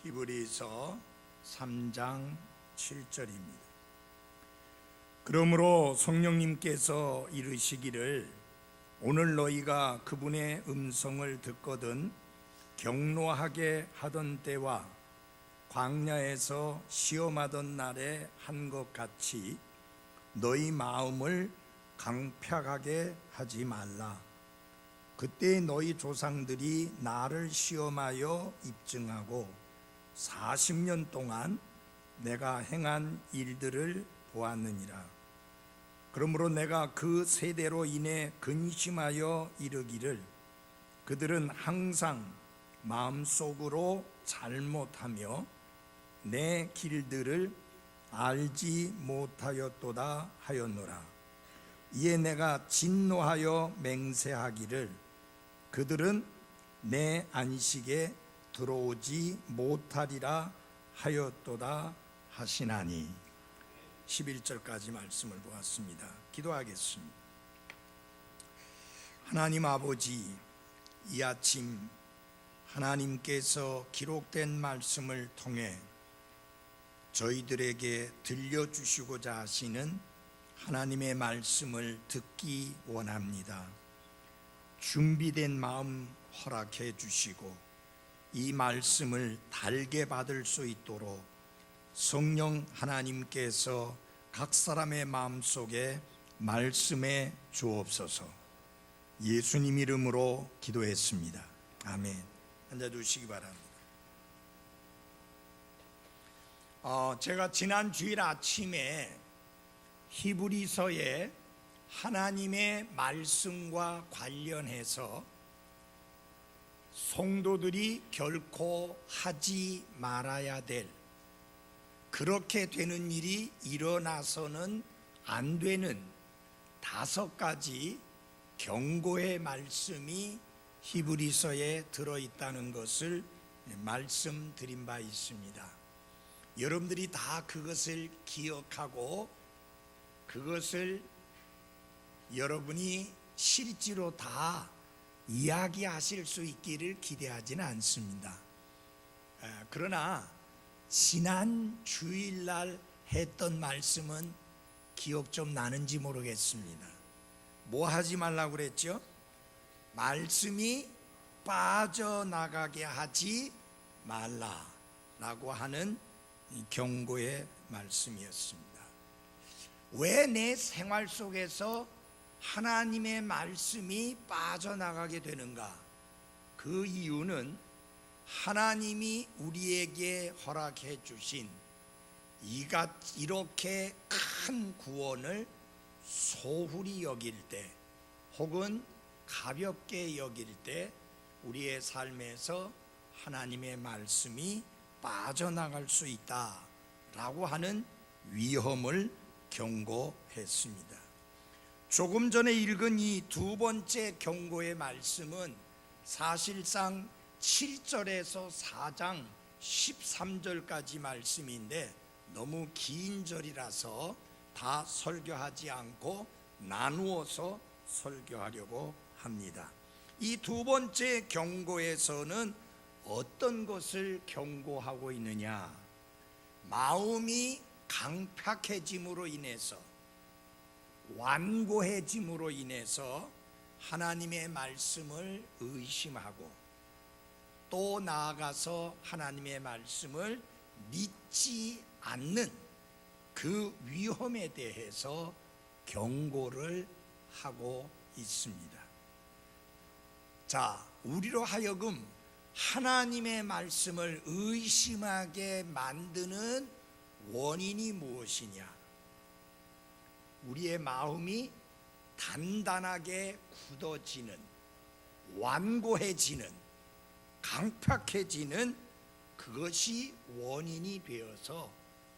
히브리서 3장 7절입니다. 그러므로 성령님께서 이르시기를 오늘 너희가 그분의 음성을 듣거든 경노하게 하던 때와 광야에서 시험하던 날에 한 것 같이 너희 마음을 강팍하게 하지 말라. 그때 너희 조상들이 나를 시험하여 입증하고 40년 동안 내가 행한 일들을 보았느니라. 그러므로 내가 그 세대로 인해 근심하여 이르기를 그들은 항상 마음속으로 잘못하며 내 길들을 알지 못하였도다 하였노라. 이에 내가 진노하여 맹세하기를 그들은 내 안식에 들어오지 못하리라 하였도다 하시나니. 11절까지 말씀을 보았습니다. 기도하겠습니다. 하나님 아버지, 이 아침 하나님께서 기록된 말씀을 통해 저희들에게 들려주시고자 하시는 하나님의 말씀을 듣기 원합니다. 준비된 마음 허락해 주시고 이 말씀을 달게 받을 수 있도록 성령 하나님께서 각 사람의 마음속에 말씀해 주옵소서. 예수님 이름으로 기도했습니다. 아멘. 앉아주시기 바랍니다. 제가 지난 주일 아침에 히브리서의 하나님의 말씀과 관련해서 성도들이 결코 하지 말아야 될, 그렇게 되는 일이 일어나서는 안 되는 5가지 경고의 말씀이 히브리서에 들어있다는 것을 말씀드린 바 있습니다. 여러분들이 다 그것을 기억하고 그것을 여러분이 실제로 다 이야기하실 수 있기를 기대하지는 않습니다. 그러나 지난 주일날 했던 말씀은 기억 좀 나는지 모르겠습니다. 뭐 하지 말라고 그랬죠? 말씀이 빠져나가게 하지 말라라고 하는 경고의 말씀이었습니다. 왜 내 생활 속에서 하나님의 말씀이 빠져나가게 되는가? 그 이유는 하나님이 우리에게 허락해 주신 이렇게 큰 구원을 소홀히 여길 때 혹은 가볍게 여길 때 우리의 삶에서 하나님의 말씀이 빠져나갈 수 있다라고 하는 위험을 경고했습니다. 조금 전에 읽은 이 2번째 경고의 말씀은 사실상 7절에서 4장 13절까지 말씀인데 너무 긴 절이라서 다 설교하지 않고 나누어서 설교하려고 합니다. 이 2번째 경고에서는 어떤 것을 경고하고 있느냐? 마음이 강팍해짐으로 인해서, 완고해짐으로 인해서 하나님의 말씀을 의심하고 또 나아가서 하나님의 말씀을 믿지 않는 그 위험에 대해서 경고를 하고 있습니다. 자, 우리로 하여금 하나님의 말씀을 의심하게 만드는 원인이 무엇이냐? 우리의 마음이 단단하게 굳어지는, 완고해지는, 강팍해지는 그것이 원인이 되어서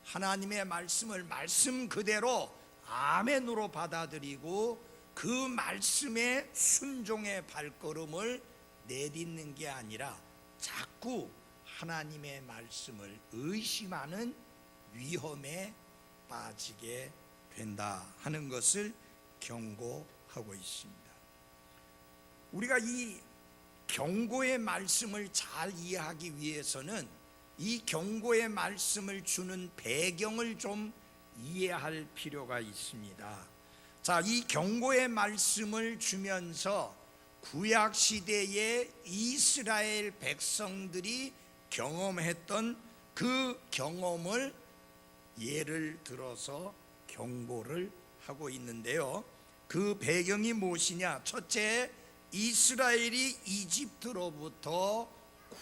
하나님의 말씀을 말씀 그대로 아멘으로 받아들이고 그 말씀에 순종의 발걸음을 내딛는 게 아니라 자꾸 하나님의 말씀을 의심하는 위험에 빠지게 된다 하는 것을 경고하고 있습니다. 우리가 이 경고의 말씀을 잘 이해하기 위해서는 이 경고의 말씀을 주는 배경을 좀 이해할 필요가 있습니다. 자, 이 경고의 말씀을 주면서 구약 시대의 이스라엘 백성들이 경험했던 그 경험을 예를 들어서 경고를 하고 있는데요. 그 배경이 무엇이냐? 첫째, 이스라엘이 이집트로부터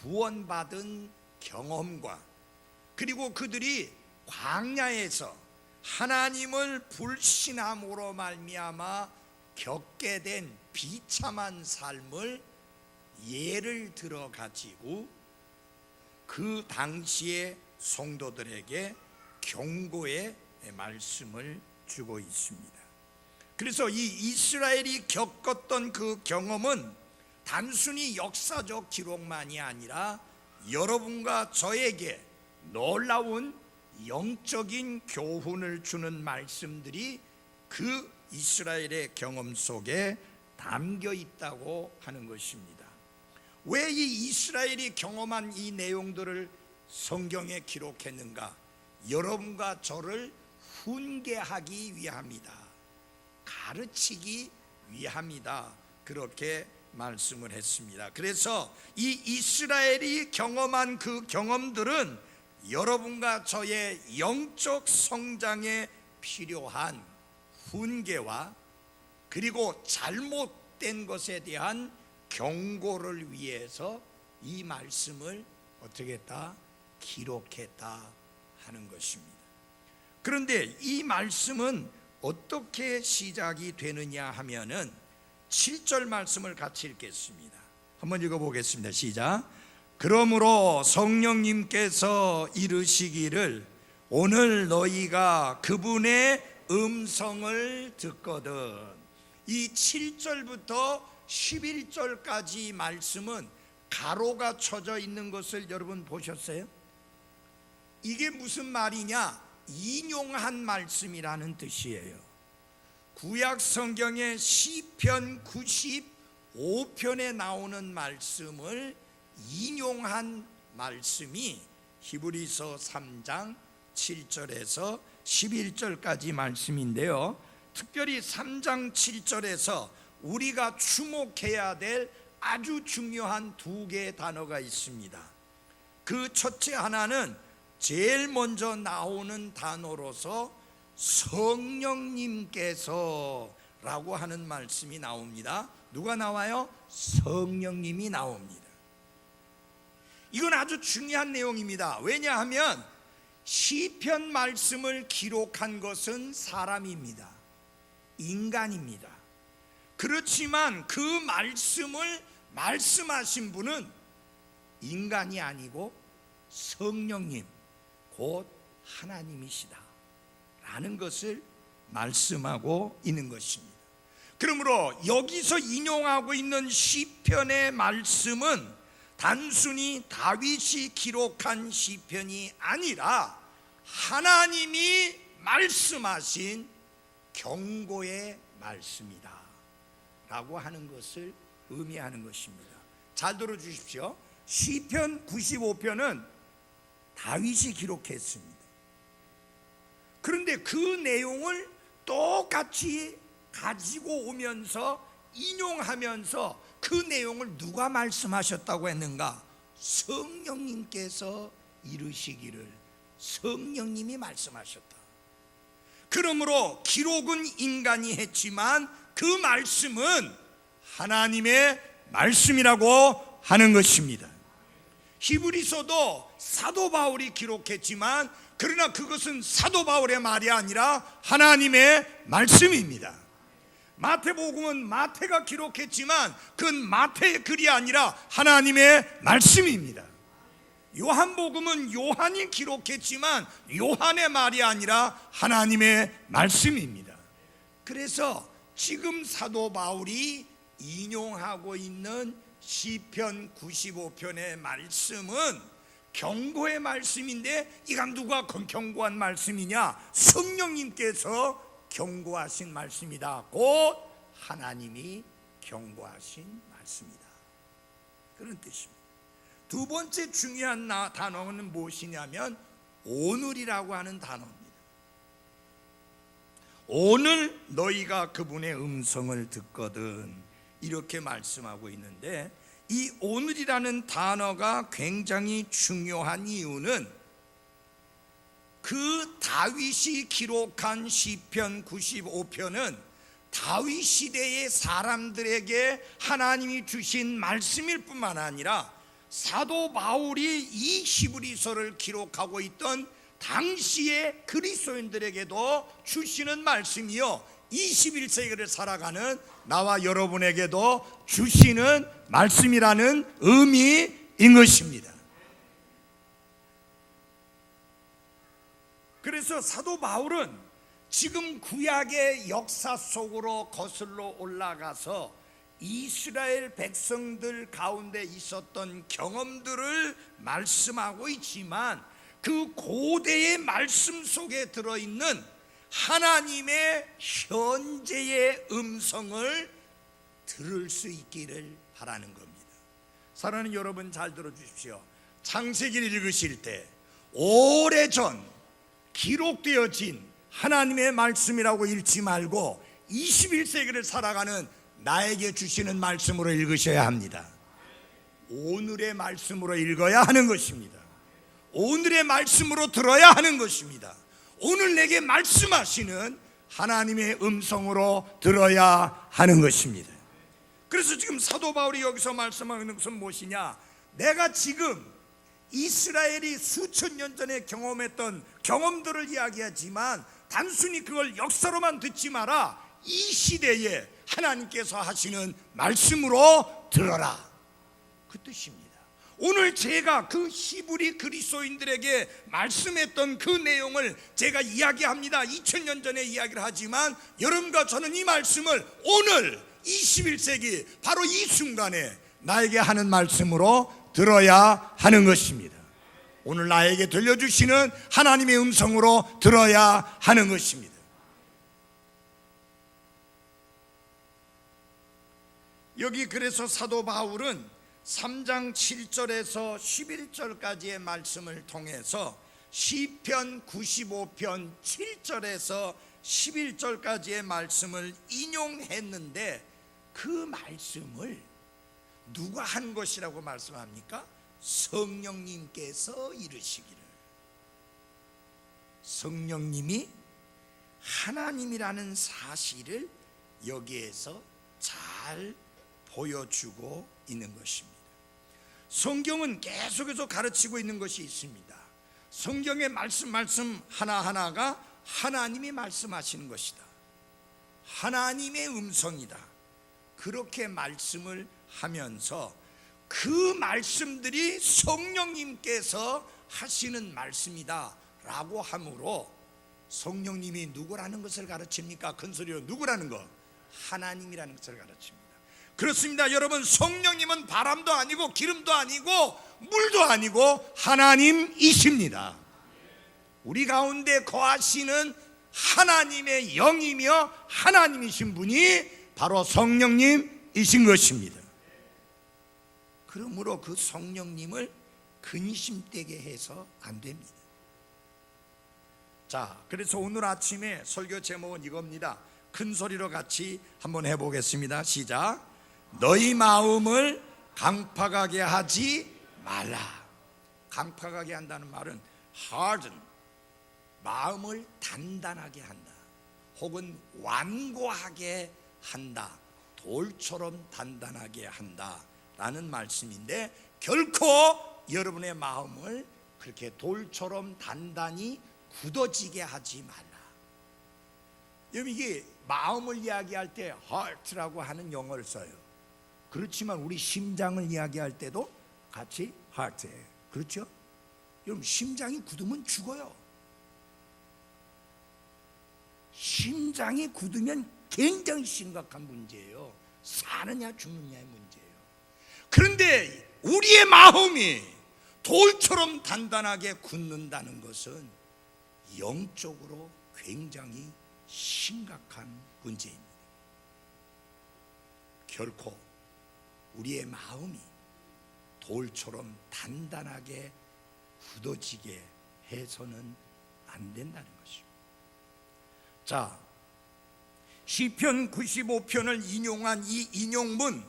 구원받은 경험과, 그리고 그들이 광야에서 하나님을 불신함으로 말미암아 겪게 된 비참한 삶을 예를 들어 가지고 그 당시의 성도들에게 경고의 말씀을 주고 있습니다. 그래서 이 이스라엘이 겪었던 그 경험은 단순히 역사적 기록만이 아니라 여러분과 저에게 놀라운 영적인 교훈을 주는 말씀들이 그 이스라엘의 경험 속에 담겨 있다고 하는 것입니다. 왜 이 이스라엘이 경험한 이 내용들을 성경에 기록했는가? 여러분과 저를 훈계하기 위함이다, 가르치기 위함이다, 그렇게 말씀을 했습니다. 그래서 이 이스라엘이 경험한 그 경험들은 여러분과 저의 영적 성장에 필요한 훈계와, 그리고 잘못된 것에 대한 경고를 위해서 이 말씀을 어떻게 했다? 기록했다 하는 것입니다. 그런데 이 말씀은 어떻게 시작이 되느냐 하면은 7절 말씀을 같이 읽겠습니다. 한번 읽어보겠습니다. 시작. 그러므로 성령님께서 이르시기를 오늘 너희가 그분의 음성을 듣거든. 이 7절부터 11절까지 말씀은 가로가 쳐져 있는 것을 여러분 보셨어요? 이게 무슨 말이냐? 인용한 말씀이라는 뜻이에요. 구약 성경의 시편 95편에 나오는 말씀을 인용한 말씀이 히브리서 3장 7절에서 11절까지 말씀인데요. 특별히 3장 7절에서 우리가 주목해야 될 아주 중요한 두 개의 단어가 있습니다. 그 첫째 하나는 제일 먼저 나오는 단어로서 성령님께서 라고 하는 말씀이 나옵니다. 누가 나와요? 성령님이 나옵니다. 이건 아주 중요한 내용입니다. 왜냐하면 시편 말씀을 기록한 것은 사람입니다. 인간입니다. 그렇지만 그 말씀을 말씀하신 분은 인간이 아니고 성령님, 곧 하나님이시다 라는 것을 말씀하고 있는 것입니다. 그러므로 여기서 인용하고 있는 시편의 말씀은 단순히 다윗이 기록한 시편이 아니라 하나님이 말씀하신 경고의 말씀이다 라고 하는 것을 의미하는 것입니다. 잘 들어주십시오. 시편 95편은 다윗이 기록했습니다. 그런데 그 내용을 똑같이 가지고 오면서 인용하면서 그 내용을 누가 말씀하셨다고 했는가? 성령님께서 이르시기를, 성령님이 말씀하셨다. 그러므로 기록은 인간이 했지만 그 말씀은 하나님의 말씀이라고 하는 것입니다. 히브리서도 사도 바울이 기록했지만 그러나 그것은 사도 바울의 말이 아니라 하나님의 말씀입니다. 마태복음은 마태가 기록했지만 그건 마태의 글이 아니라 하나님의 말씀입니다. 요한복음은 요한이 기록했지만 요한의 말이 아니라 하나님의 말씀입니다. 그래서 지금 사도 바울이 인용하고 있는 시편 95편의 말씀은 경고의 말씀인데, 이건 누가 경고한 말씀이냐? 성령님께서 경고하신 말씀이다. 곧 하나님이 경고하신 말씀이다, 그런 뜻입니다. 두 번째 중요한 단어는 무엇이냐면 오늘이라고 하는 단어입니다. 오늘 너희가 그분의 음성을 듣거든, 이렇게 말씀하고 있는데, 이 오늘이라는 단어가 굉장히 중요한 이유는 그 다윗이 기록한 시편 95편은 다윗 시대의 사람들에게 하나님이 주신 말씀일 뿐만 아니라 사도 바울이 이 히브리서를 기록하고 있던 당시의 그리스도인들에게도 주시는 말씀이요, 21세기를 살아가는 나와 여러분에게도 주시는 말씀이라는 의미인 것입니다. 그래서 사도 바울은 지금 구약의 역사 속으로 거슬러 올라가서 이스라엘 백성들 가운데 있었던 경험들을 말씀하고 있지만, 그 고대의 말씀 속에 들어있는 하나님의 현재의 음성을 들을 수 있기를 바라는 겁니다. 사랑하는 여러분, 잘 들어주십시오. 창세기를 읽으실 때 오래전 기록되어진 하나님의 말씀이라고 읽지 말고 21세기를 살아가는 나에게 주시는 말씀으로 읽으셔야 합니다. 오늘의 말씀으로 읽어야 하는 것입니다. 오늘의 말씀으로 들어야 하는 것입니다. 오늘 내게 말씀하시는 하나님의 음성으로 들어야 하는 것입니다. 그래서 지금 사도 바울이 여기서 말씀하는 것은 무엇이냐? 내가 지금 이스라엘이 수천 년 전에 경험했던 경험들을 이야기하지만 단순히 그걸 역사로만 듣지 마라. 이 시대에 하나님께서 하시는 말씀으로 들어라, 그 뜻입니다. 오늘 제가 그 히브리 그리스도인들에게 말씀했던 그 내용을 제가 이야기합니다. 2000년 전에 이야기를 하지만 여러분과 저는 이 말씀을 오늘 21세기 바로 이 순간에 나에게 하는 말씀으로 들어야 하는 것입니다. 오늘 나에게 들려주시는 하나님의 음성으로 들어야 하는 것입니다. 여기 그래서 사도 바울은 3장 7절에서 11절까지의 말씀을 통해서 시편 95편 7절에서 11절까지의 말씀을 인용했는데, 그 말씀을 누가 한 것이라고 말씀합니까? 성령님께서 이르시기를. 성령님이 하나님이라는 사실을 여기에서 잘 보여주고 있는 것입니다. 성경은 계속해서 가르치고 있는 것이 있습니다. 성경의 말씀 하나하나가 하나님이 말씀하시는 것이다, 하나님의 음성이다, 그렇게 말씀을 하면서 그 말씀들이 성령님께서 하시는 말씀이다 라고 하므로 성령님이 누구라는 것을 가르칩니까? 큰 소리로 누구라는 것? 하나님이라는 것을 가르칩니다. 그렇습니다. 여러분, 성령님은 바람도 아니고 기름도 아니고 물도 아니고 하나님이십니다. 우리 가운데 거하시는 하나님의 영이며 하나님이신 분이 바로 성령님이신 것입니다. 그러므로 그 성령님을 근심되게 해서 안 됩니다. 자, 그래서 오늘 아침에 설교 제목은 이겁니다. 큰 소리로 같이 한번 해보겠습니다. 시작. 너희 마음을 강팍하게 하지 말라. 강팍하게 한다는 말은 harden, 마음을 단단하게 한다, 혹은 완고하게 한다, 돌처럼 단단하게 한다 라는 말씀인데, 결코 여러분의 마음을 그렇게 돌처럼 단단히 굳어지게 하지 말라. 여러분, 이게 마음을 이야기할 때 heart라고 하는 용어를 써요. 그렇지만 우리 심장을 이야기할 때도 같이 heart예요. 그렇죠? 여러분, 심장이 굳으면 죽어요. 심장이 굳으면 굉장히 심각한 문제예요. 사느냐 죽느냐의 문제예요. 그런데 우리의 마음이 돌처럼 단단하게 굳는다는 것은 영적으로 굉장히 심각한 문제입니다. 결코 우리의 마음이 돌처럼 단단하게 굳어지게 해서는 안 된다는 것이죠. 자, 시편 95편을 인용한 이 인용문,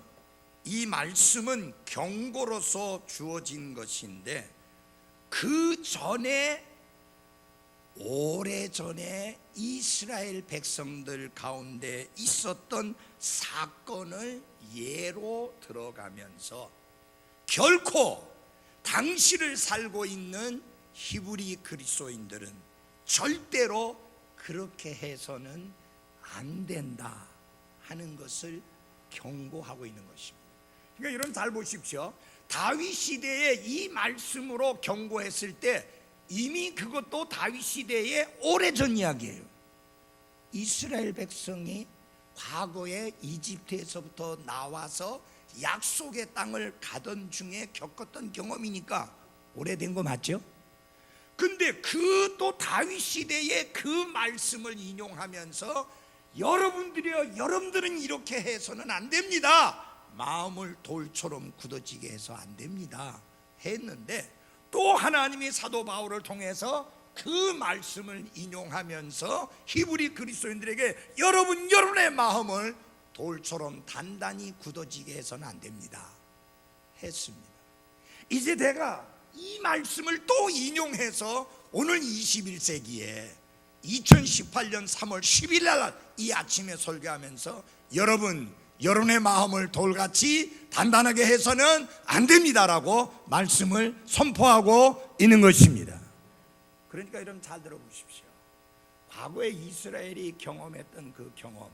이 말씀은 경고로서 주어진 것인데, 그 전에 오래전에 이스라엘 백성들 가운데 있었던 사건을 예로 들어가면서 결코 당시를 살고 있는 히브리 그리스도인들은 절대로 그렇게 해서는 안 된다 하는 것을 경고하고 있는 것입니다. 그러니까 여러분 잘 보십시오. 다윗 시대에 이 말씀으로 경고했을 때 이미 그것도 다윗 시대의 오래전 이야기예요. 이스라엘 백성이 과거에 이집트에서부터 나와서 약속의 땅을 가던 중에 겪었던 경험이니까 오래된 거 맞죠? 근데 그 또 다윗 시대의 그 말씀을 인용하면서 여러분들은 이렇게 해서는 안 됩니다. 마음을 돌처럼 굳어지게 해서 안 됩니다 했는데, 또 하나님이 사도 바울을 통해서 그 말씀을 인용하면서 히브리 그리스도인들에게 여러분의 마음을 돌처럼 단단히 굳어지게 해서는 안 됩니다 했습니다. 이제 내가 이 말씀을 또 인용해서 오늘 21세기에 2018년 3월 10일 날 이 아침에 설교하면서 여러분의 마음을 돌같이 단단하게 해서는 안 됩니다라고 말씀을 선포하고 있는 것입니다. 그러니까 여러분 잘 들어보십시오. 과거에 이스라엘이 경험했던 그 경험,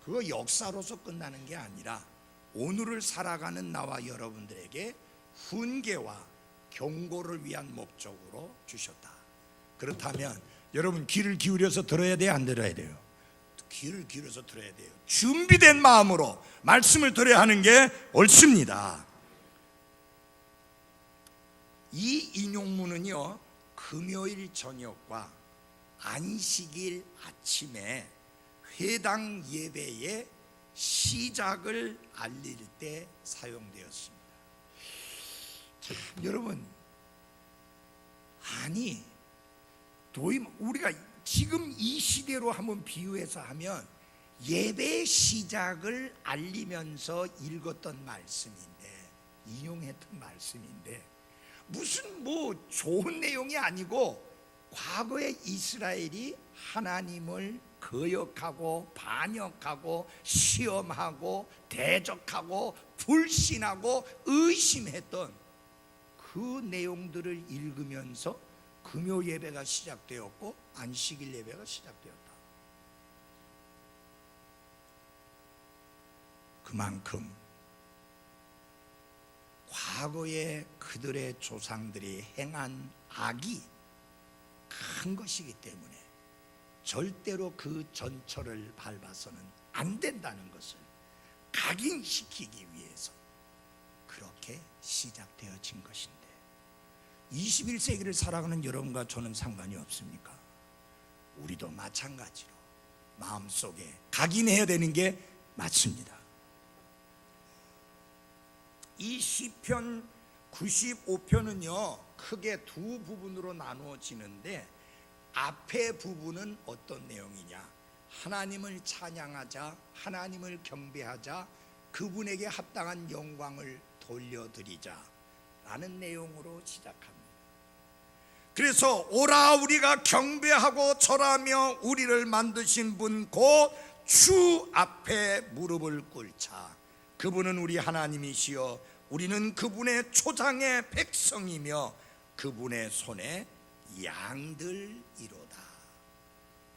그거 역사로서 끝나는 게 아니라 오늘을 살아가는 나와 여러분들에게 훈계와 경고를 위한 목적으로 주셨다. 그렇다면 여러분 귀를 기울여서 들어야 돼요, 안 들어야 돼요? 귀를 기울여서 들어야 돼요. 준비된 마음으로 말씀을 들어야 하는 게 옳습니다. 이 인용문은요, 금요일 저녁과 안식일 아침에 회당 예배의 시작을 알릴 때 사용되었습니다. 참, 여러분, 아니 우리가 지금 이 시대로 한번 비유해서 하면 예배 시작을 알리면서 읽었던 말씀인데, 인용했던 말씀인데, 무슨 뭐 좋은 내용이 아니고 과거에 이스라엘이 하나님을 거역하고 반역하고 시험하고 대적하고 불신하고 의심했던 그 내용들을 읽으면서 금요 예배가 시작되었고 안식일 예배가 시작되었다. 그만큼 과거에 그들의 조상들이 행한 악이 큰 것이기 때문에 절대로 그 전철을 밟아서는 안 된다는 것을 각인시키기 위해서 그렇게 시작되어진 것인데, 21세기를 살아가는 여러분과 저는 상관이 없습니까? 우리도 마찬가지로 마음속에 각인해야 되는 게 맞습니다. 이 시편 95편은요 크게 두 부분으로 나누어지는데, 앞의 부분은 어떤 내용이냐? 하나님을 찬양하자, 하나님을 경배하자, 그분에게 합당한 영광을 돌려드리자 라는 내용으로 시작합니다. 그래서 오라 우리가 경배하고 절하며 우리를 만드신 분 곧 주 앞에 무릎을 꿇자. 그분은 우리 하나님이시여 우리는 그분의 초장의 백성이며 그분의 손에 양들이로다.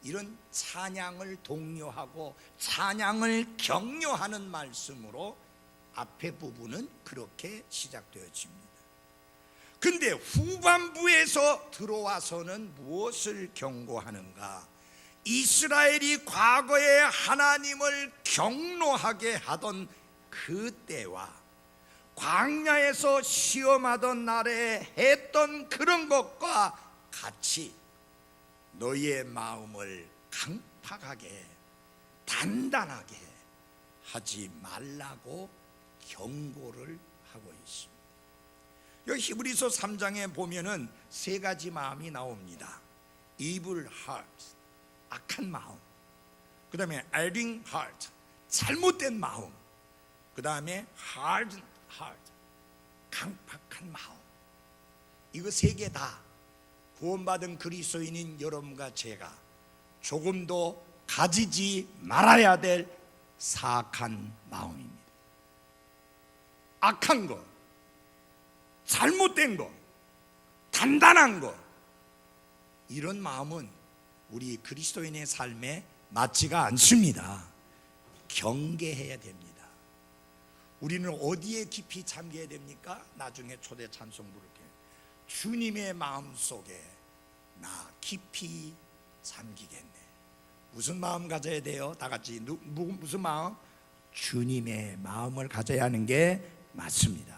이런 찬양을 독려하고 찬양을 격려하는 말씀으로 앞에 부분은 그렇게 시작되어집니다. 근데 후반부에서 들어와서는 무엇을 경고하는가? 이스라엘이 과거에 하나님을 경노하게 하던 그때와 광야에서 시험하던 날에 했던 그런 것과 같이 너희의 마음을 강팍하게 단단하게 하지 말라고 경고를 하고 있습니다. 여기 히브리서 3장에 보면은 세 가지 마음이 나옵니다. evil heart, 악한 마음. 그 다음에 erring heart, 잘못된 마음. 그 다음에 hard heart, 강팍한 마음. 이거 세 개 다 구원받은 그리스도인인 여러분과 제가 조금도 가지지 말아야 될 사악한 마음입니다. 악한 거, 잘못된 거, 단단한 거, 이런 마음은 우리 그리스도인의 삶에 맞지가 않습니다. 경계해야 됩니다. 우리는 어디에 깊이 잠겨야 됩니까? 나중에 초대 찬송 부를게. 주님의 마음 속에 나 깊이 잠기겠네. 무슨 마음 가져야 돼요? 다 같이 무슨 마음? 주님의 마음을 가져야 하는 게 맞습니다.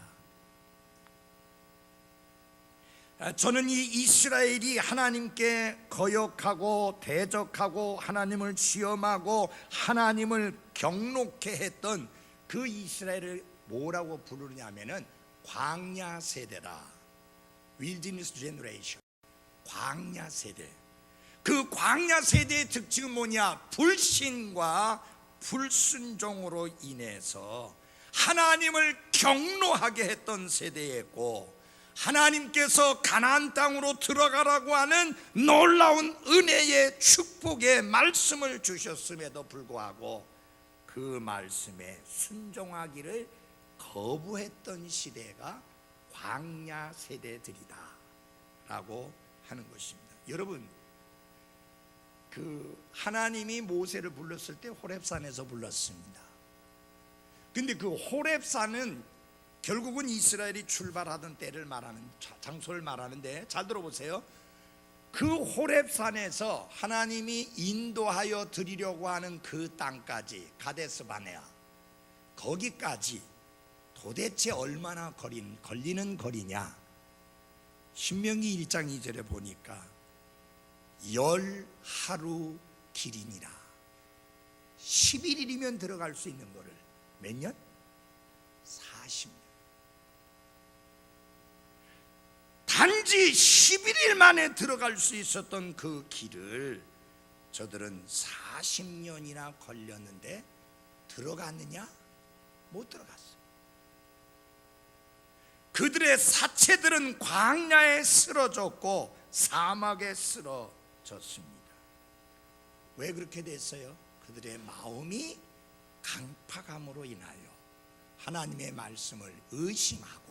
저는 이 이스라엘이 하나님께 거역하고 대적하고 하나님을 시험하고 하나님을 경록해 했던 그 이스라엘을 뭐라고 부르냐면은 광야 세대다. Wilderness Generation, 광야 세대. 그 광야 세대의 특징은 뭐냐? 불신과 불순종으로 인해서 하나님을 경노하게 했던 세대였고, 하나님께서 가나안 땅으로 들어가라고 하는 놀라운 은혜의 축복의 말씀을 주셨음에도 불구하고 그 말씀에 순종하기를 거부했던 시대가 광야 세대들이다 라고 하는 것입니다. 여러분, 그 하나님이 모세를 불렀을 때 호렙산에서 불렀습니다. 근데 그 호렙산은 결국은 이스라엘이 출발하던 때를 말하는, 장소를 말하는데, 잘 들어보세요. 그 호렙산에서 하나님이 인도하여 드리려고 하는 그 땅까지, 가데스 바네아, 거기까지 도대체 얼마나 걸리는 거리냐? 신명기 1장 2절에 보니까 10하루 길이니라. 11일이면 들어갈 수 있는 거를 몇 년? 40년. 단지 11일 만에 들어갈 수 있었던 그 길을 저들은 40년이나 걸렸는데 들어갔느냐? 못 들어갔어. 그들의 사체들은 광야에 쓰러졌고 사막에 쓰러졌습니다. 왜 그렇게 됐어요? 그들의 마음이 강팍함으로 인하여 하나님의 말씀을 의심하고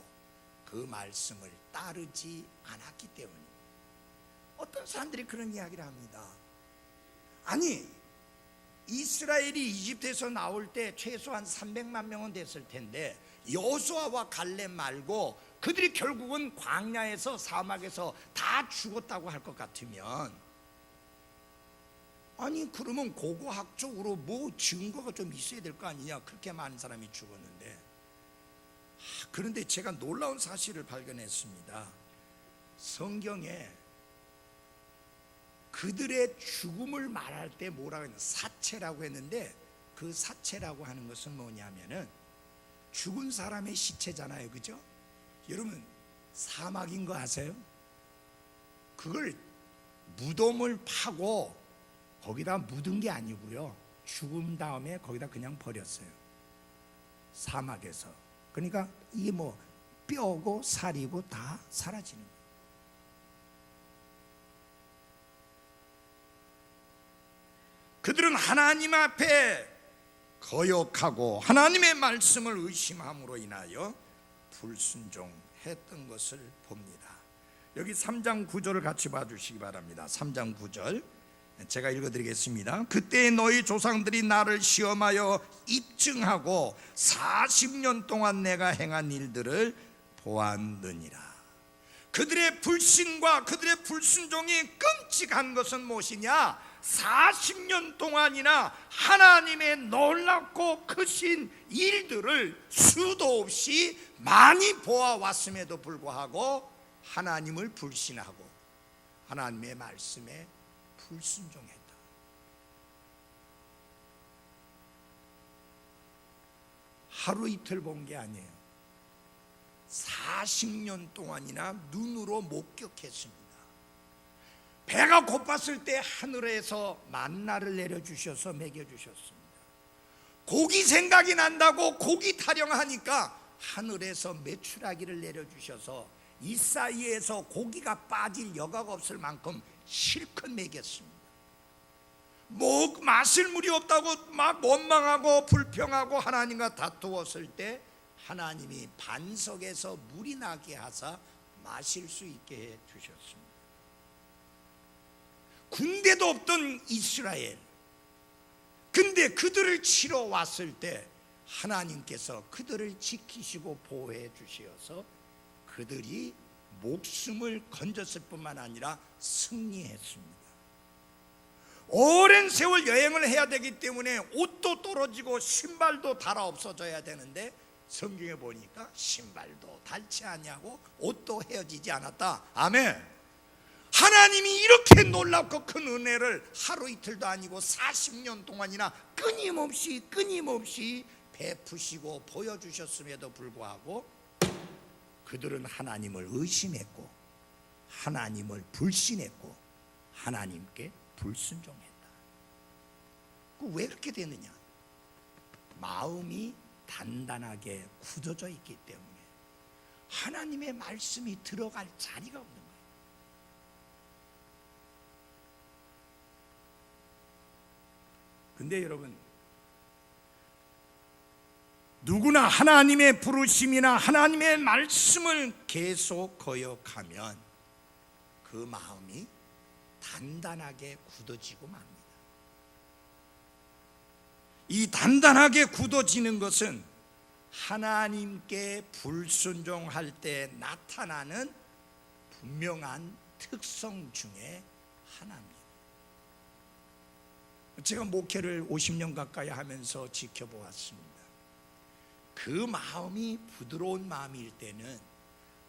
그 말씀을 따르지 않았기 때문입니다. 어떤 사람들이 그런 이야기를 합니다. 아니, 이스라엘이 이집트에서 나올 때 최소한 300만 명은 됐을 텐데 여호수아와 갈렙 말고 그들이 결국은 광야에서 사막에서 다 죽었다고 할 것 같으면, 아니 그러면 고고학적으로 뭐 증거가 좀 있어야 될 거 아니냐, 그렇게 많은 사람이 죽었는데. 그런데 제가 놀라운 사실을 발견했습니다. 성경에 그들의 죽음을 말할 때 뭐라고 했냐, 사체라고 했는데, 그 사체라고 하는 것은 뭐냐면은 죽은 사람의 시체잖아요, 그죠? 여러분, 사막인 거 아세요? 그걸 무덤을 파고 거기다 묻은 게 아니고요, 죽은 다음에 거기다 그냥 버렸어요, 사막에서. 그러니까 이게 뭐 뼈고 살이고 다 사라지는 거예요. 그들은 하나님 앞에 거역하고 하나님의 말씀을 의심함으로 인하여 불순종했던 것을 봅니다. 여기 3장 9절을 같이 봐주시기 바랍니다. 3장 9절 제가 읽어드리겠습니다. 그때 너희 조상들이 나를 시험하여 입증하고 40년 동안 내가 행한 일들을 보았느니라. 그들의 불신과 그들의 불순종이 끔찍한 것은 무엇이냐? 40년 동안이나 하나님의 놀랍고 크신 일들을 수도 없이 많이 보아왔음에도 불구하고 하나님을 불신하고 하나님의 말씀에 불순종했다. 하루 이틀 본 게 아니에요. 40년 동안이나 눈으로 목격했습니다. 배가 고팠을 때 하늘에서 만나를 내려주셔서 먹여주셨습니다. 고기 생각이 난다고 고기 타령하니까 하늘에서 메추라기를 내려주셔서 이 사이에서 고기가 빠질 여가가 없을 만큼 실컷 먹였습니다. 마실 물이 없다고 막 원망하고 불평하고 하나님과 다투었을 때 하나님이 반석에서 물이 나게 하사 마실 수 있게 해 주셨습니다. 군대도 없던 이스라엘, 근데 그들을 치러 왔을 때 하나님께서 그들을 지키시고 보호해 주셔서 그들이 목숨을 건졌을 뿐만 아니라 승리했습니다. 오랜 세월 여행을 해야 되기 때문에 옷도 떨어지고 신발도 닳아 없어져야 되는데 성경에 보니까 신발도 닳지 아니하고 옷도 헤어지지 않았다. 아멘. 하나님이 이렇게 놀랍고 큰 은혜를 하루 이틀도 아니고 40년 동안이나 끊임없이 베푸시고 보여주셨음에도 불구하고 그들은 하나님을 의심했고 하나님을 불신했고 하나님께 불순종했다. 왜 그렇게 되느냐? 마음이 단단하게 굳어져 있기 때문에 하나님의 말씀이 들어갈 자리가 없는 거예요. 근데 여러분, 누구나 하나님의 부르심이나 하나님의 말씀을 계속 거역하면 그 마음이 단단하게 굳어지고 맙니다. 이 단단하게 굳어지는 것은 하나님께 불순종할 때 나타나는 분명한 특성 중에 하나입니다. 제가 목회를 50년 가까이 하면서 지켜보았습니다. 그 마음이 부드러운 마음일 때는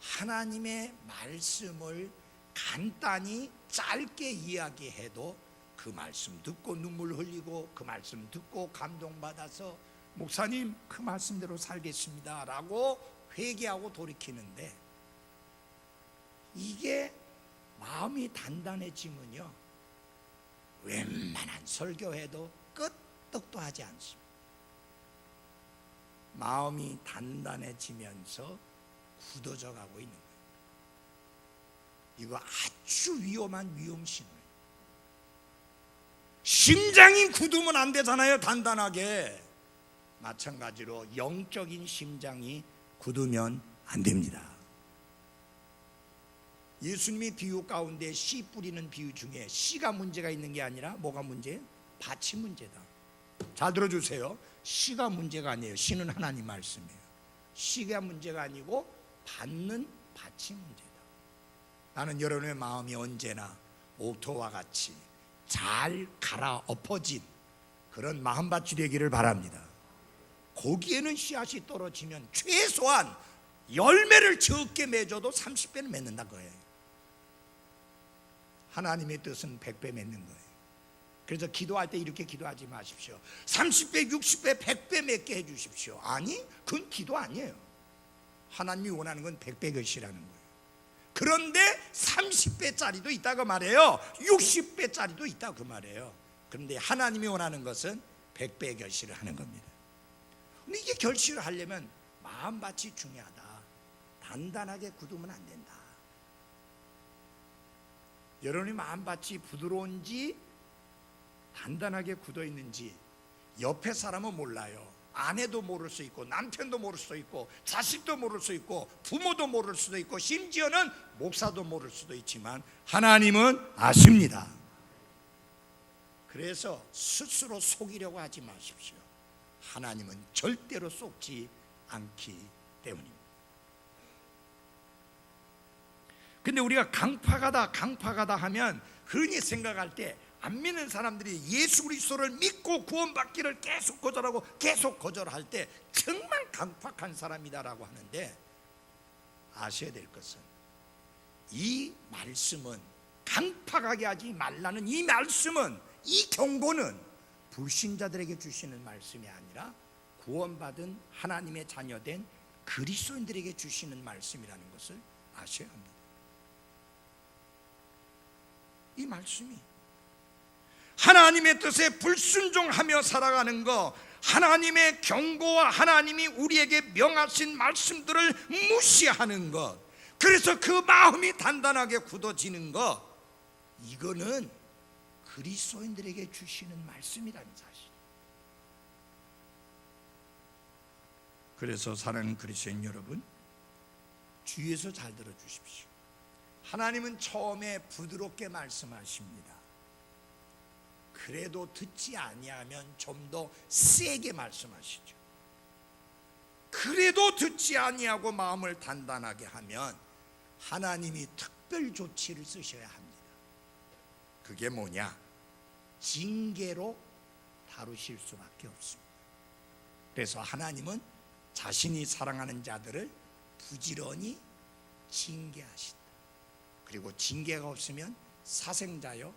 하나님의 말씀을 간단히 짧게 이야기해도 그 말씀 듣고 눈물 흘리고 그 말씀 듣고 감동받아서 목사님 그 말씀대로 살겠습니다 라고 회개하고 돌이키는데, 이게 마음이 단단해지면요 웬만한 설교해도 끄떡도 하지 않습니다. 마음이 단단해지면서 굳어져 가고 있는 거예요. 이거 아주 위험한 위험신호예요. 심장이 굳으면 안 되잖아요. 단단하게. 마찬가지로 영적인 심장이 굳으면 안 됩니다. 예수님이 비유 가운데 씨 뿌리는 비유 중에 씨가 문제가 있는 게 아니라 뭐가 문제예요? 밭이 문제다. 잘 들어주세요. 씨가 문제가 아니에요. 씨는 하나님 말씀이에요. 씨가 문제가 아니고 받는 밭이 문제다. 나는 여러분의 마음이 언제나 옥토와 같이 잘 갈아엎어진 그런 마음밭이 되기를 바랍니다. 거기에는 씨앗이 떨어지면 최소한 열매를 적게 맺어도 30배는 맺는다 거예요. 하나님의 뜻은 100배 맺는 거예요. 그래서 기도할 때 이렇게 기도하지 마십시오. 30배, 60배, 100배 맺게 해주십시오. 아니, 그건 기도 아니에요. 하나님이 원하는 건 100배 것이라는 거예요. 그런데 30배짜리도 있다 그 말이에요. 60배짜리도 있다 그 말이에요. 그런데 하나님이 원하는 것은 100배 결실을 하는 겁니다. 근데 이게 결실을 하려면 마음밭이 중요하다. 단단하게 굳으면 안 된다. 여러분이 마음밭이 부드러운지 단단하게 굳어 있는지 옆에 사람은 몰라요. 아내도 모를 수 있고 남편도 모를 수도 있고 자식도 모를 수 있고 부모도 모를 수도 있고 심지어는 목사도 모를 수도 있지만 하나님은 아십니다. 그래서 스스로 속이려고 하지 마십시오. 하나님은 절대로 속지 않기 때문입니다. 근데 우리가 강파가다 하면 흔히 생각할 때 안 믿는 사람들이 예수 그리스도를 믿고 구원받기를 계속 거절할 때 정말 강팍한 사람이다라고 하는데, 아셔야 될 것은 이 말씀은 강팍하게 하지 말라는 이 말씀은, 이 경고는 불신자들에게 주시는 말씀이 아니라 구원받은 하나님의 자녀된 그리스도인들에게 주시는 말씀이라는 것을 아셔야 합니다. 이 말씀이 하나님의 뜻에 불순종하며 살아가는 것, 하나님의 경고와 하나님이 우리에게 명하신 말씀들을 무시하는 것, 그래서 그 마음이 단단하게 굳어지는 것, 이거는 그리스도인들에게 주시는 말씀이라는 사실. 그래서 사랑하는 그리스도인 여러분, 주위에서 잘 들어주십시오. 하나님은 처음에 부드럽게 말씀하십니다. 그래도 듣지 아니하면 좀 더 세게 말씀하시죠. 그래도 듣지 아니하고 마음을 단단하게 하면 하나님이 특별 조치를 쓰셔야 합니다. 그게 뭐냐? 징계로 다루실 수밖에 없습니다. 그래서 하나님은 자신이 사랑하는 자들을 부지런히 징계하신다. 그리고 징계가 없으면 사생자여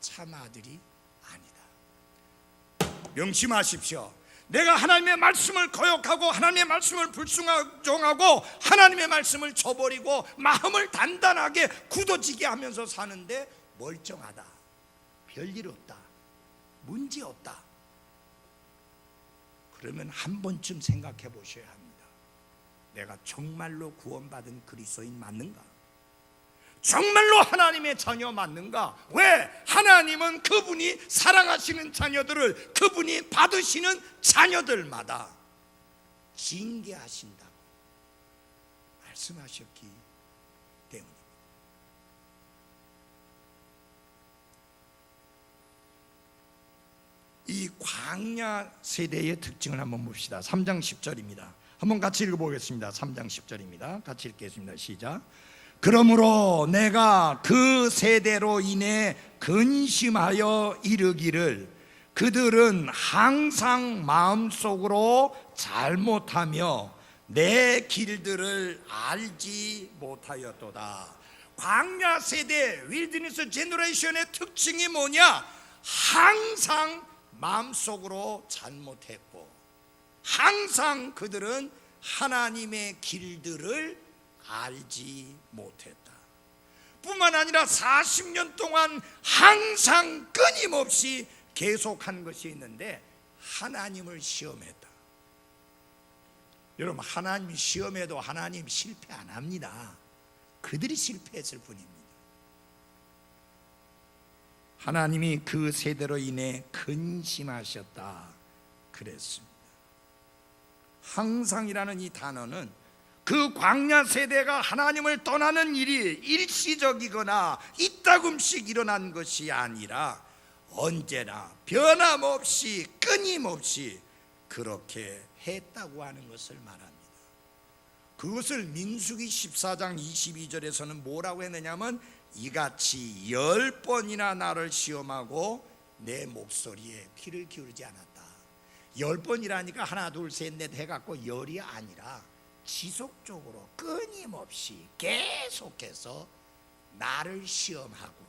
참 아들이 아니다. 명심하십시오. 내가 하나님의 말씀을 거역하고 하나님의 말씀을 불순종하고 하나님의 말씀을 저버리고 마음을 단단하게 굳어지게 하면서 사는데 멀쩡하다, 별일 없다, 문제 없다, 그러면 한 번쯤 생각해 보셔야 합니다. 내가 정말로 구원받은 그리스도인 맞는가? 정말로 하나님의 자녀 맞는가? 왜? 하나님은 그분이 사랑하시는 자녀들을, 그분이 받으시는 자녀들마다 징계하신다고 말씀하셨기 때문입니다. 이 광야 세대의 특징을 한번 봅시다. 3장 10절입니다. 한번 같이 읽어보겠습니다. 3장 10절입니다. 같이 읽겠습니다. 시작. 그러므로 내가 그 세대로 인해 근심하여 이르기를 그들은 항상 마음속으로 잘못하며 내 길들을 알지 못하였도다. 광야 세대 윌드니스 제너레이션의 특징이 뭐냐? 항상 마음속으로 잘못했고 항상 그들은 하나님의 길들을 알지 못했다. 뿐만 아니라 40년 동안 항상 끊임없이 계속한 것이 있는데 하나님을 시험했다. 여러분, 하나님이 시험해도 하나님 실패 안 합니다. 그들이 실패했을 뿐입니다. 하나님이 그 세대로 인해 근심하셨다 그랬습니다. 항상이라는 이 단어는 그 광야 세대가 하나님을 떠나는 일이 일시적이거나 이따금씩 일어난 것이 아니라 언제나 변함없이 끊임없이 그렇게 했다고 하는 것을 말합니다. 그것을 민수기 14장 22절에서는 뭐라고 했느냐면 이같이 10번이나 나를 시험하고 내 목소리에 귀를 기울이지 않았다. 10번이라니까 하나 둘 셋 넷 해갖고 열이 아니라 지속적으로 끊임없이 계속해서 나를 시험하고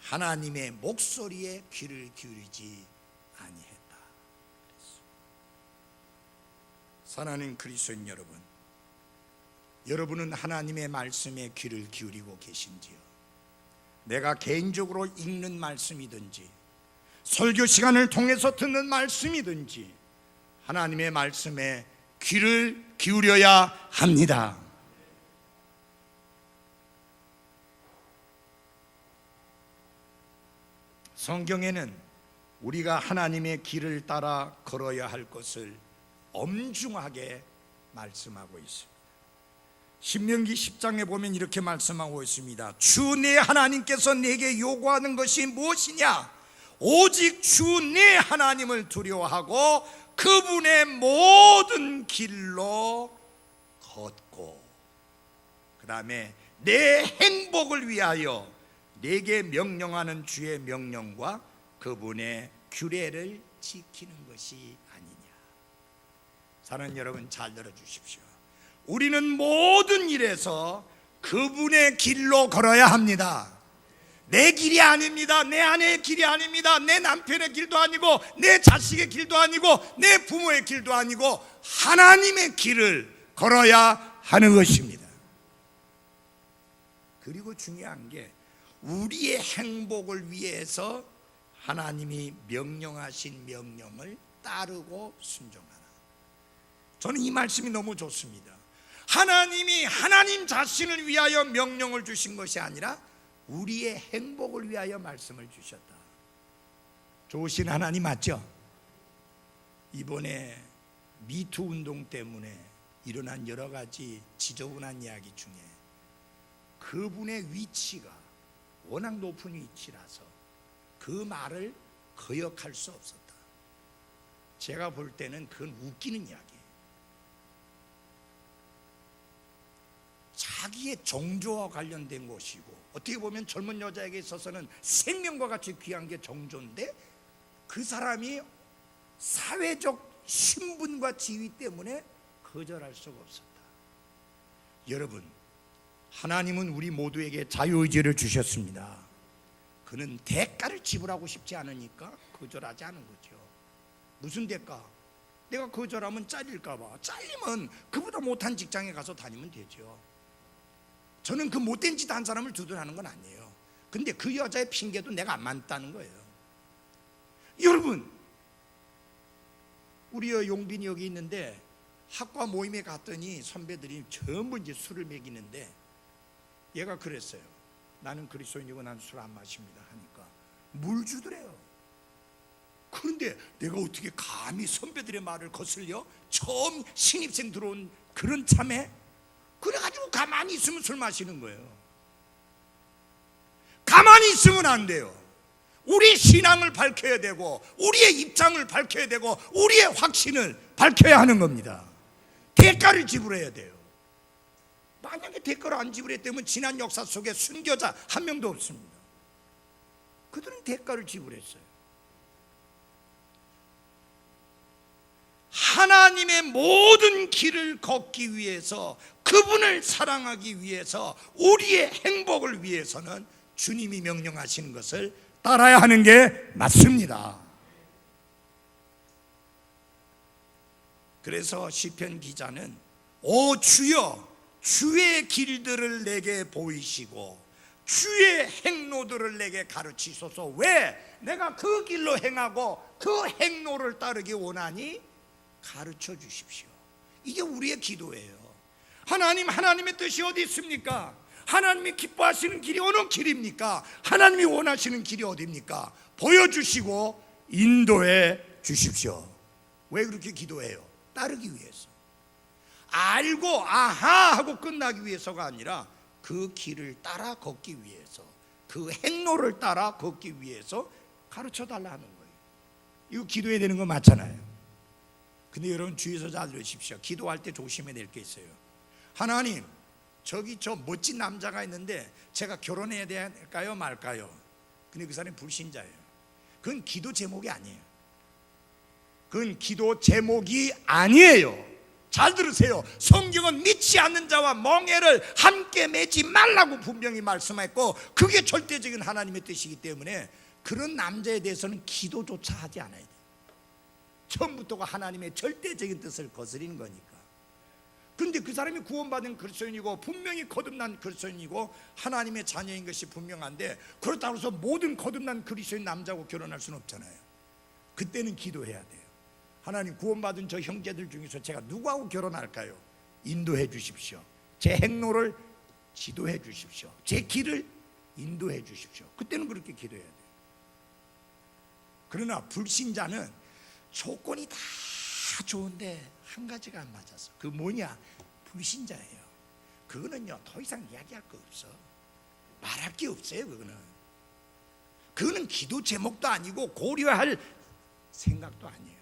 하나님의 목소리에 귀를 기울이지 아니했다. 사랑하는 그리스도인 여러분, 여러분은 하나님의 말씀에 귀를 기울이고 계신지요? 내가 개인적으로 읽는 말씀이든지 설교 시간을 통해서 듣는 말씀이든지 하나님의 말씀에 귀를 기울여야 합니다. 성경에는 우리가 하나님의 길을 따라 걸어야 할 것을 엄중하게 말씀하고 있습니다. 신명기 10장에 보면 이렇게 말씀하고 있습니다. 주 내 하나님께서 내게 요구하는 것이 무엇이냐? 오직 주 내 하나님을 두려워하고 그분의 모든 길로 걷고 그 다음에 내 행복을 위하여 내게 명령하는 주의 명령과 그분의 규례를 지키는 것이 아니냐. 사랑하는 여러분, 잘 들어주십시오. 우리는 모든 일에서 그분의 길로 걸어야 합니다. 내 길이 아닙니다. 내 아내의 길이 아닙니다. 내 남편의 길도 아니고 내 자식의 길도 아니고 내 부모의 길도 아니고 하나님의 길을 걸어야 하는 것입니다. 그리고 중요한 게 우리의 행복을 위해서 하나님이 명령하신 명령을 따르고 순종하라. 저는 이 말씀이 너무 좋습니다. 하나님이 하나님 자신을 위하여 명령을 주신 것이 아니라 우리의 행복을 위하여 말씀을 주셨다. 좋으신 하나님 맞죠? 이번에 미투 운동 때문에 일어난 여러 가지 지저분한 이야기 중에 그분의 위치가 워낙 높은 위치라서 그 말을 거역할 수 없었다. 제가 볼 때는 그건 웃기는 이야기예요. 자기의 정조와 관련된 것이고 어떻게 보면 젊은 여자에게 있어서는 생명과 같이 귀한 게 정조인데 그 사람이 사회적 신분과 지위 때문에 거절할 수가 없었다. 여러분, 하나님은 우리 모두에게 자유의지를 주셨습니다. 그는 대가를 지불하고 싶지 않으니까 거절하지 않은 거죠. 무슨 대가? 내가 거절하면 잘릴까 봐. 잘리면 그보다 못한 직장에 가서 다니면 되죠. 저는 그 못된 짓 한 사람을 두둔하는 건 아니에요. 근데 그 여자의 핑계도 내가 안 맞다는 거예요. 여러분, 우리 용빈이 여기 있는데 학과 모임에 갔더니 선배들이 전부 이제 술을 먹이는데 얘가 그랬어요. 나는 그리스도인이고 난 술 안 마십니다 하니까 물 주더래요. 그런데 내가 어떻게 감히 선배들의 말을 거슬려 처음 신입생 들어온 그런 참에 그래가지고 가만히 있으면 술 마시는 거예요. 가만히 있으면 안 돼요. 우리 신앙을 밝혀야 되고 우리의 입장을 밝혀야 되고 우리의 확신을 밝혀야 하는 겁니다. 대가를 지불해야 돼요. 만약에 대가를 안 지불했다면 지난 역사 속에 순교자 한 명도 없습니다. 그들은 대가를 지불했어요. 하나님의 모든 길을 걷기 위해서 그분을 사랑하기 위해서 우리의 행복을 위해서는 주님이 명령하시는 것을 따라야 하는 게 맞습니다. 그래서 시편 기자는 오 주여 주의 길들을 내게 보이시고 주의 행로들을 내게 가르치소서. 왜? 내가 그 길로 행하고 그 행로를 따르기 원하니 가르쳐 주십시오. 이게 우리의 기도예요. 하나님, 하나님의 뜻이 어디 있습니까? 하나님이 기뻐하시는 길이 어느 길입니까? 하나님이 원하시는 길이 어디입니까? 보여주시고 인도해 주십시오. 왜 그렇게 기도해요? 따르기 위해서. 알고 아하 하고 끝나기 위해서가 아니라 그 길을 따라 걷기 위해서, 그 행로를 따라 걷기 위해서 가르쳐 달라는 거예요. 이거 기도해야 되는 거 맞잖아요. 근데 여러분 주의해서 잘 들으십시오. 기도할 때 조심해야 될 게 있어요. 하나님, 저기 저 멋진 남자가 있는데 제가 결혼해야 될까요 말까요? 근데 그 사람이 불신자예요. 그건 기도 제목이 아니에요. 그건 기도 제목이 아니에요. 잘 들으세요. 성경은 믿지 않는 자와 멍에를 함께 매지 말라고 분명히 말씀했고 그게 절대적인 하나님의 뜻이기 때문에 그런 남자에 대해서는 기도조차 하지 않아야 돼요. 처음부터가 하나님의 절대적인 뜻을 거스리는 거니까. 그런데 그 사람이 구원받은 그리스도인이고 분명히 거듭난 그리스도인이고 하나님의 자녀인 것이 분명한데 그렇다고 해서 모든 거듭난 그리스도인 남자하고 결혼할 수는 없잖아요. 그때는 기도해야 돼요. 하나님, 구원받은 저 형제들 중에서 제가 누구하고 결혼할까요? 인도해 주십시오. 제 행로를 지도해 주십시오. 제 길을 인도해 주십시오. 그때는 그렇게 기도해야 돼요. 그러나 불신자는 조건이 다 좋은데 한 가지가 안 맞아서. 그 뭐냐? 불신자예요. 그거는요 더 이상 이야기할 거 없어. 말할 게 없어요. 그거는 기도 제목도 아니고 고려할 생각도 아니에요.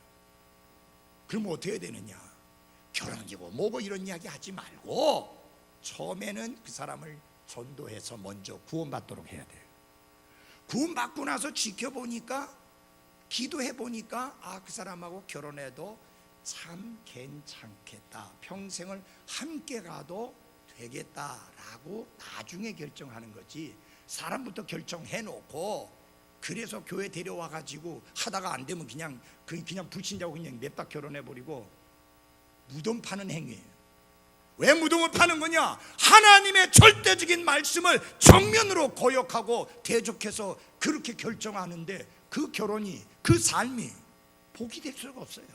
그럼 어떻게 해야 되느냐? 결혼이고 뭐고 이런 이야기 하지 말고 처음에는 그 사람을 전도해서 먼저 구원받도록 해야 돼요. 구원받고 나서 지켜보니까, 기도해보니까 아, 그 사람하고 결혼해도 참 괜찮겠다, 평생을 함께 가도 되겠다라고 나중에 결정하는 거지, 사람부터 결정해놓고 그래서 교회 데려와가지고 하다가 안 되면 그냥 불신자고 그냥 냅다 결혼해버리고 무덤 파는 행위예요. 왜 무덤을 파는 거냐? 하나님의 절대적인 말씀을 정면으로 고역하고 대적해서 그렇게 결정하는데 그 결혼이, 그 삶이 복이 될 수가 없어요.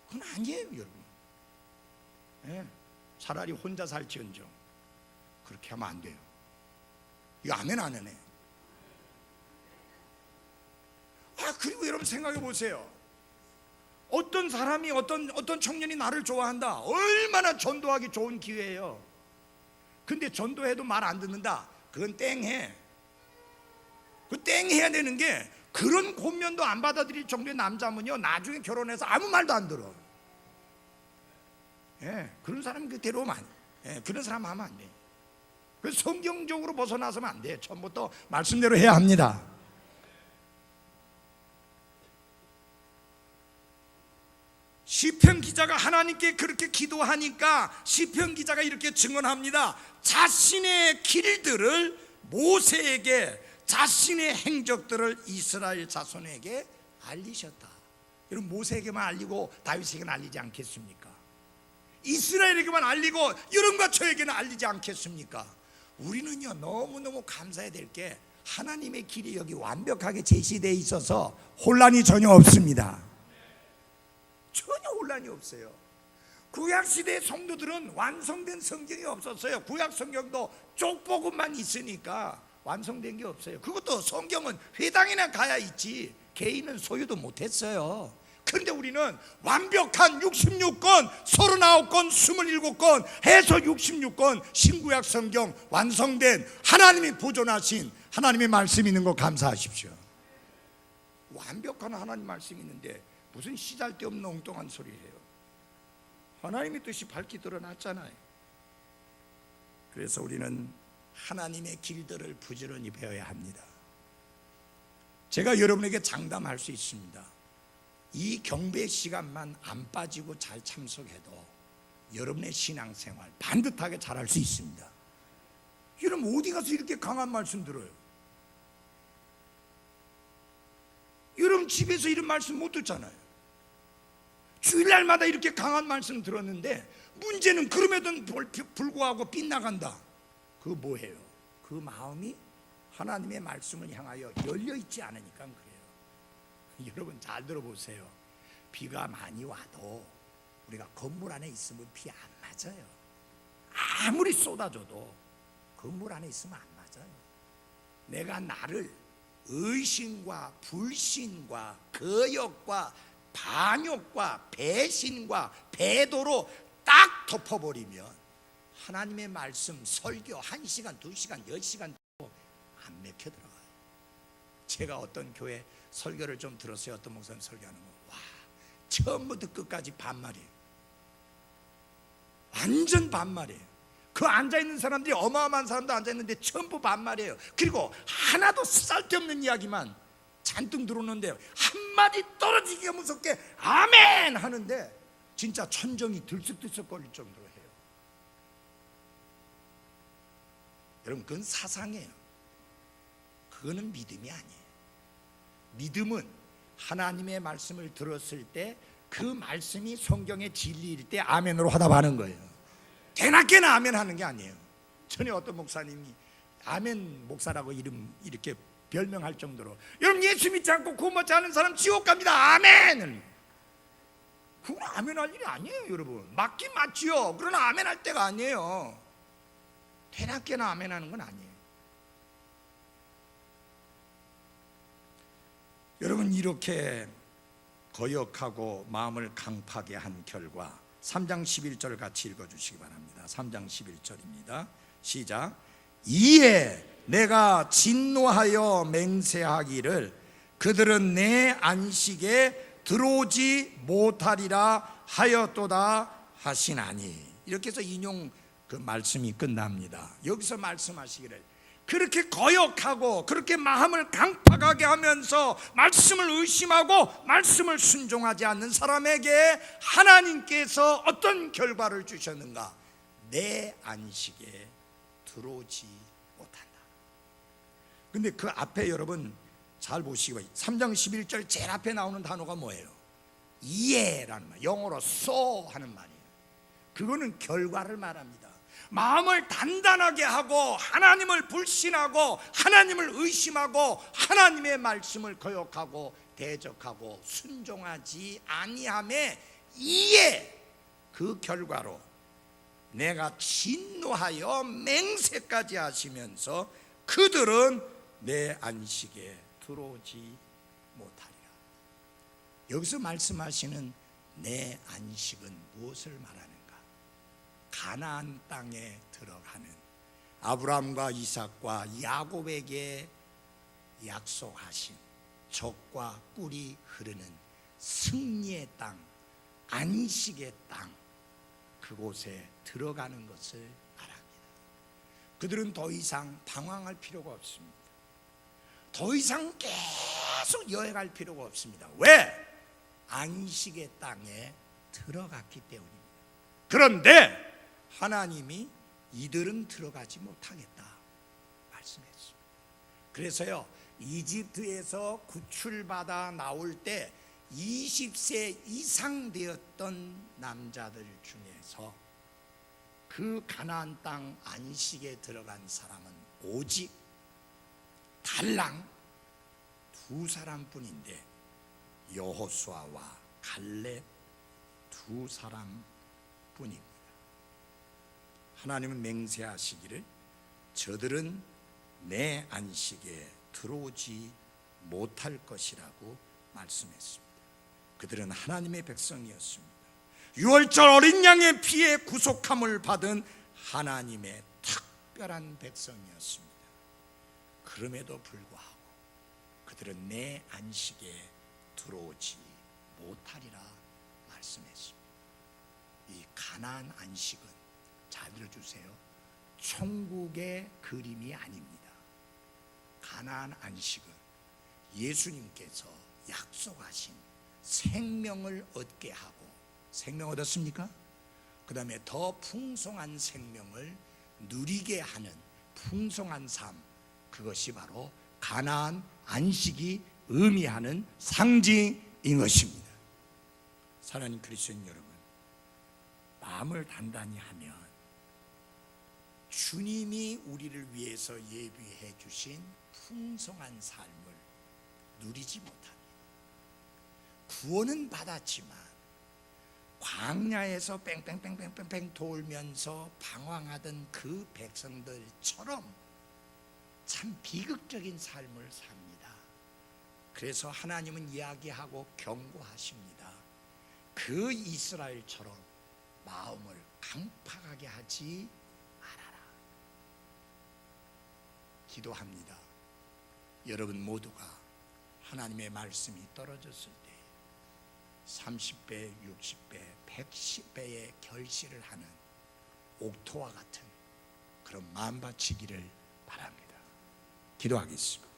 그건 아니에요, 여러분. 네, 차라리 혼자 살지언정 그렇게 하면 안 돼요. 이거 아멘 안 하네. 그리고 여러분 생각해 보세요. 어떤 사람이, 어떤 청년이 나를 좋아한다. 얼마나 전도하기 좋은 기회예요. 근데 전도해도 말 안 듣는다. 그건 땡해. 그 땡해야 되는 게, 그런 권면도 안 받아들일 정도의 남자면요, 나중에 결혼해서 아무 말도 안 들어. 예, 그런 사람 그대로 만, 그런 사람 하면 안 돼. 그래서 성경적으로 벗어나서는 안 돼. 처음부터 말씀대로 해야 합니다. 시편 기자가 하나님께 그렇게 기도하니까 시편 기자가 이렇게 증언합니다. 자신의 길들을 모세에게, 자신의 행적들을 이스라엘 자손에게 알리셨다. 여러분, 모세에게만 알리고 다윗에게는 알리지 않겠습니까? 이스라엘에게만 알리고 여러분과 저에게는 알리지 않겠습니까? 우리는요, 너무너무 감사해야 될 게, 하나님의 길이 여기 완벽하게 제시되어 있어서 혼란이 전혀 없습니다. 전혀 혼란이 없어요. 구약시대 성도들은 완성된 성경이 없었어요. 구약 성경도 쪽복음만 있으니까 완성된 게 없어요. 그것도 성경은 회당이나 가야 있지 개인은 소유도 못했어요. 그런데 우리는 완벽한 66권, 39권, 27권 해서 66권 신구약 성경 완성된, 하나님이 보존하신 하나님의 말씀이 있는 거 감사하십시오. 완벽한 하나님 말씀이 있는데 무슨 시잘데없는 엉뚱한 소리예요. 하나님의 뜻이 밝히 드러났잖아요. 그래서 우리는 하나님의 길들을 부지런히 배워야 합니다. 제가 여러분에게 장담할 수 있습니다. 이 경배 시간만 안 빠지고 잘 참석해도 여러분의 신앙생활 반듯하게 잘할 수 있습니다. 여러분 어디 가서 이렇게 강한 말씀 들어요? 여러분 집에서 이런 말씀 못 듣잖아요. 주일날마다 이렇게 강한 말씀 들었는데 문제는 그럼에도 불구하고 빗나간다. 그거 뭐예요? 그 마음이 하나님의 말씀을 향하여 열려있지 않으니까 그래요. 여러분 잘 들어보세요. 비가 많이 와도 우리가 건물 안에 있으면 비 안 맞아요. 아무리 쏟아져도 건물 안에 있으면 안 맞아요. 내가 나를 의심과 불신과 거역과 반역과 배신과 배도로 딱 덮어버리면 하나님의 말씀 설교 1시간, 2시간, 10시간 안 맥혀 들어가요. 제가 어떤 교회 설교를 좀 들었어요. 어떤 목사님 설교하는 거, 와, 처음부터 끝까지 반말이에요. 완전 반말이에요. 그 앉아있는 사람들이 어마어마한 사람도 앉아있는데 전부 반말이에요. 그리고 하나도 쓸데없는 이야기만 잔뜩 들어오는데 한마디 떨어지기가 무섭게 아멘 하는데 진짜 천정이 들썩들썩거릴 정도로 해요. 여러분 그건 사상이에요. 그거는 믿음이 아니에요. 믿음은 하나님의 말씀을 들었을 때 그 말씀이 성경의 진리일 때 아멘으로 화답하는 거예요. 대낮게나 아멘 하는 게 아니에요. 전에 어떤 목사님이 아멘 목사라고 이름 이렇게 별명할 정도로, 여러분 예수 믿지 않고 구원 받지 않은 사람 지옥 갑니다 아멘. 그건 아멘 할 일이 아니에요. 여러분 맞긴 맞지요. 그러나 아멘 할 때가 아니에요. 대낮게나 아멘 하는 건 아니에요. 여러분 이렇게 거역하고 마음을 강팍하게 한 결과 3장 11절 같이 읽어주시기 바랍니다. 3장 11절입니다. 시작. 이에 내가 진노하여 맹세하기를 그들은 내 안식에 들어오지 못하리라 하였도다 하시나니. 이렇게 해서 인용 그 말씀이 끝납니다. 여기서 말씀하시기를 그렇게 거역하고 그렇게 마음을 강팍하게 하면서 말씀을 의심하고 말씀을 순종하지 않는 사람에게 하나님께서 어떤 결과를 주셨는가? 내 안식에 들어오지 못한다. 근데 그 앞에 여러분 잘 보시고 3장 11절 제일 앞에 나오는 단어가 뭐예요? 이해라는 말, 영어로 so 하는 말이에요. 그거는 결과를 말합니다. 마음을 단단하게 하고 하나님을 불신하고 하나님을 의심하고 하나님의 말씀을 거역하고 대적하고 순종하지 아니함에 이에 그 결과로 내가 진노하여 맹세까지 하시면서 그들은 내 안식에 들어오지 못하리라. 여기서 말씀하시는 내 안식은 무엇을 말하는가? 가나안 땅에 들어가는 아브라함과 이삭과 야곱에게 약속하신 젖과 꿀이 흐르는 승리의 땅, 안식의 땅, 그곳에 들어가는 것을 말합니다. 그들은 더 이상 방황할 필요가 없습니다. 더 이상 계속 여행할 필요가 없습니다. 왜? 안식의 땅에 들어갔기 때문입니다. 그런데 하나님이 이들은 들어가지 못하겠다 말씀했습니다. 그래서요, 이집트에서 구출받아 나올 때 20세 이상 되었던 남자들 중에서 그 가나안 땅 안식에 들어간 사람은 오직 달랑 2사람뿐인데 여호수아와 갈렙 2사람뿐입니다. 하나님은 맹세하시기를 저들은 내 안식에 들어오지 못할 것이라고 말씀했습니다. 그들은 하나님의 백성이었습니다. 유월절 어린 양의 피에 구속함을 받은 하나님의 특별한 백성이었습니다. 그럼에도 불구하고 그들은 내 안식에 들어오지 못하리라 말씀했습니다. 이 가나안 안식은, 잘 들어주세요, 천국의 그림이 아닙니다. 가나안 안식은 예수님께서 약속하신 생명을 얻게 하고, 생명 얻었습니까? 그 다음에 더 풍성한 생명을 누리게 하는 풍성한 삶, 그것이 바로 가나안 안식이 의미하는 상징인 것입니다. 사랑하는 그리스도인 여러분, 마음을 단단히 하면 주님이 우리를 위해서 예비해 주신 풍성한 삶을 누리지 못합니다. 구원은 받았지만 광야에서 뺑뺑뺑뺑뺑뺑 돌면서 방황하던 그 백성들처럼 참 비극적인 삶을 삽니다. 그래서 하나님은 이야기하고 경고하십니다. 그 이스라엘처럼 마음을 강팍하게 하지 말아라. 기도합니다. 여러분 모두가 하나님의 말씀이 떨어졌을 때 30배, 60배, 110배의 결실을 하는 옥토와 같은 그런 마음 바치기를 바랍니다. 기도하겠습니다.